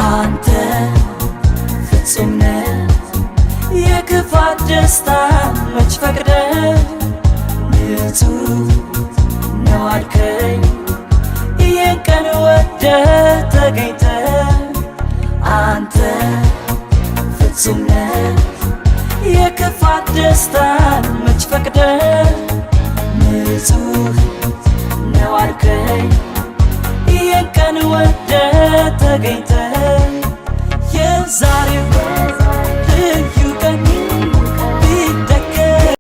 አንተ ፍጹም ነህ የክፋት ደስታ መች ፈቅደህ ንጹህ ነው አልከኝ ይህን ቀን ወደህ ተገኝተህ አንተ ፍጹም ነህ የክፋት ደስታ መች ፈቅደህ ንጹህ ነው አልከኝ ይህን ቀን ወደህ ተገኝተህ የዛሬው ልዩ ቀን ቢደገም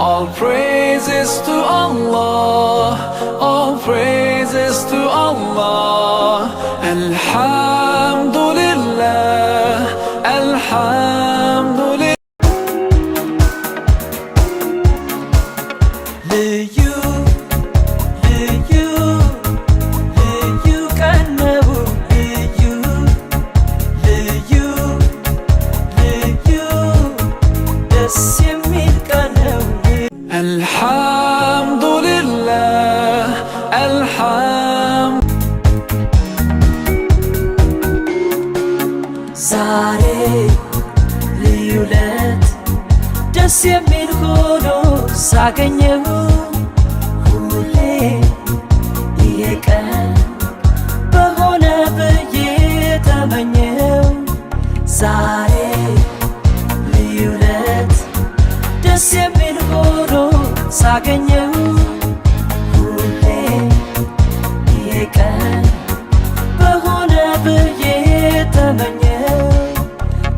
All praises to Allah, all praises to Allah. Alhamdulillah, alhamdulillah. ልዩ ልዩ ልዩ ቀን ነው ልዩ ልዩ ልዩ ደስ የሚል ቀን ነው Alhamdulillah, ዛሬ ልዩ ለት ደስ የሚል ሆኖ ሳገኘው ሁሌ ይሄ ቀን በሆነ ብዬ ተመኘው ዛሬ ልዩ ለት ደስ የሚል ሆኖ ሳገኘው ሁሌ ይሄ ቀን በሆነ ብዬ ተመኘው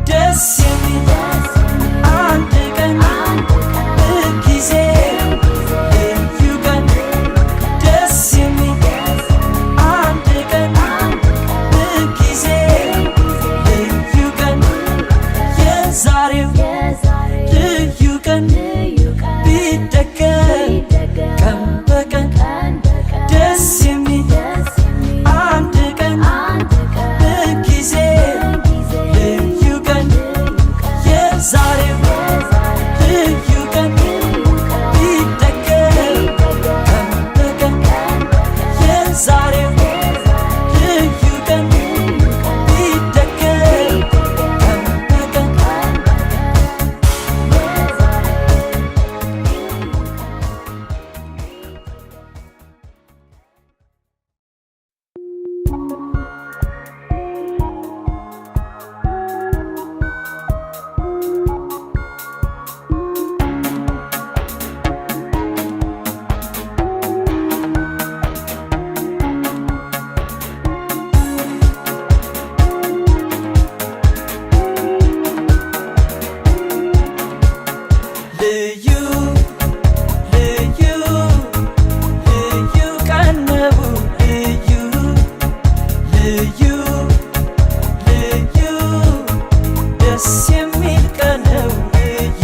ደስ የሚል አንድ ቀን ጊዜ ልዩ ቀን ደስ የሚል አንድ ቀን ጊዜ ልዩ ቀን የዛሬው ልዩ ቀን ቢደገም ቀን በቀን ደስ የሚል አንድ ቀን ጊዜ ልዩ ቀን የዛሬው ልዩ ቀን ቢደገም ቀን በቀን የዛሬው ልዩ ቀን ቢደገም ቀን በቀን ልዩ ልዩ ልዩ ቀን ነው ልዩ ልዩ ልዩ ደስ የሚል ቀን ነው ልዩ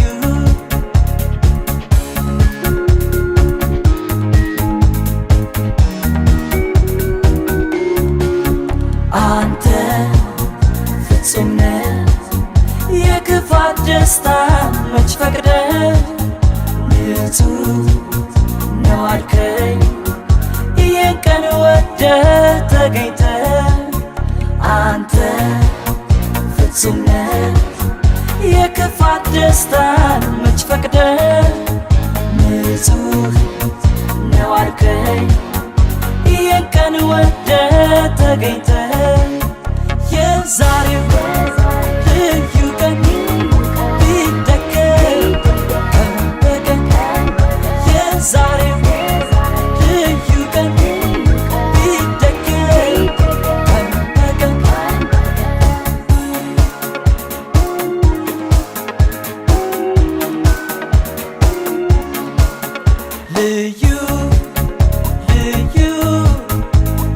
አንተ ፍጹም ነህ የክፋት ደስታ መች ፈቅደህ ንጹህ ነው አልከኝ ይህን ቀን ወደህ ተገኝተህ አንተ ፍጹም ነህ የክፋት ደስታ መች ፈቅደህ ንጹህ ነው አልከኝ ይህን ቀን ወደህ ተገኝተህ የዛሬው ልዩ ቀን ቢደገም ቀን በቀን የዛሬው ልዩ ቀን ቢደገም ቀን በቀን ልዩ ልዩ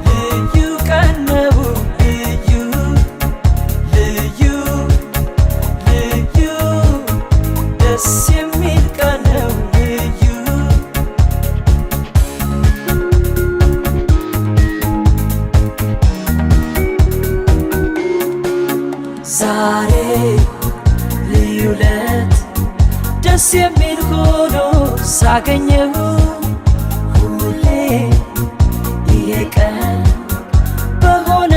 ልዩ ቀን ነው ልዩ ልዩ ልዩ ደስ የሚል ቀን ነው ልዩ ዛሬ ልዩ ለት ደስ የሚል ሆኖ ሳገኘው ሁሌ ይሄ ቀን በሆነ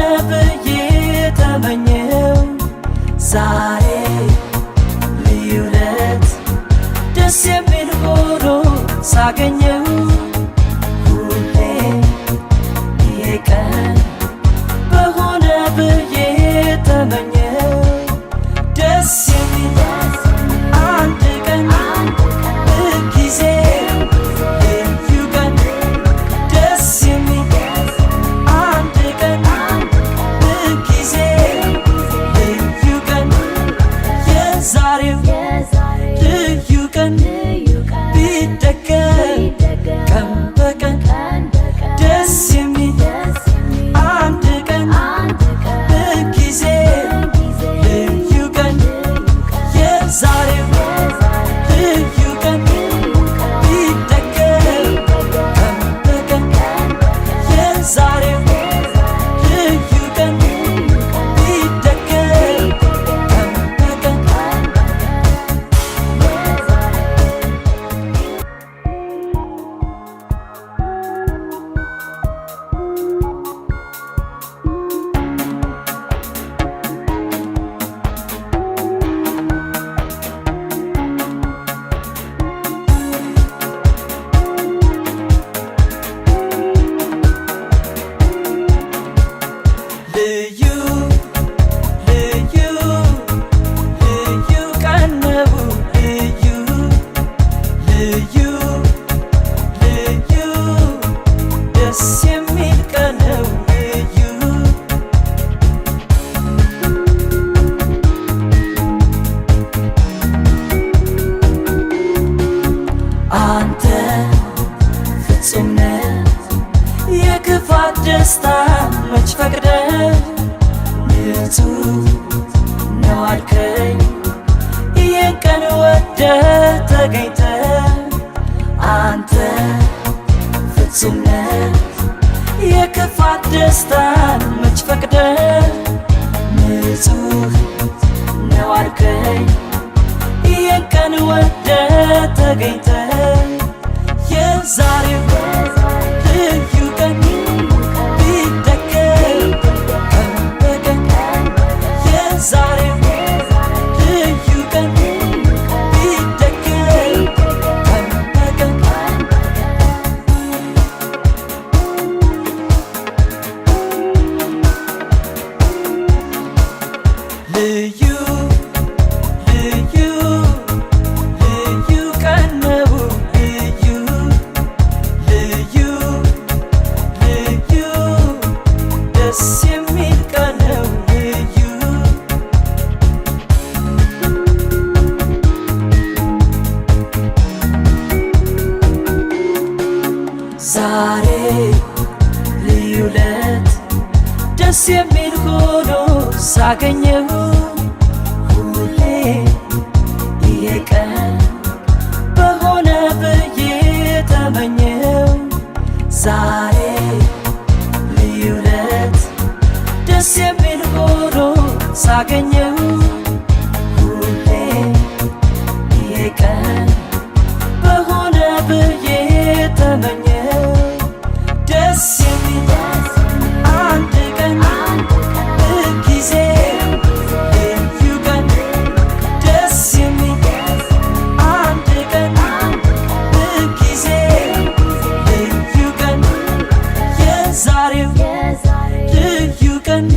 መች ፈቅደ ንጹህ ነው አልከኝ ይህን ቀን ወደ ተገኝተ አንተ ፍጹም ነህ የክፋት ደስታን መች ፈቅደ ንጹህ ነው አልከኝ ይህን ቀን ወደ ተገኝተ የዛሬው ልዩ ቀን ቢደገም ቀን በቀን የዛሬው ልዩ ቀን ቢደገም ቀን በቀን ልዩ ልዩ ልዩ ቀን ነው ልዩ ልዩ ልዩ ደስ የሚል ቀን ነው ልዩ ዛሬ ልዩ ለት ደስ የሚል ሆኖ ሳገኘው ሁሌ ይሄ ቀን በሆነ ብዬ ተመኘው ዛሬ ልዩ ለት ደስ የሚል ሆኖ ሳገኘው ሁሌ ይሄ ቀን በሆነ ብዬ ተመኘው ደስ የሚል አንድ ቀን ጊዜ ልዩ ቀን ደስ የሚል አንድ ቀን ጊዜ ልዩ ቀን የዛሬው ልዩ ቀን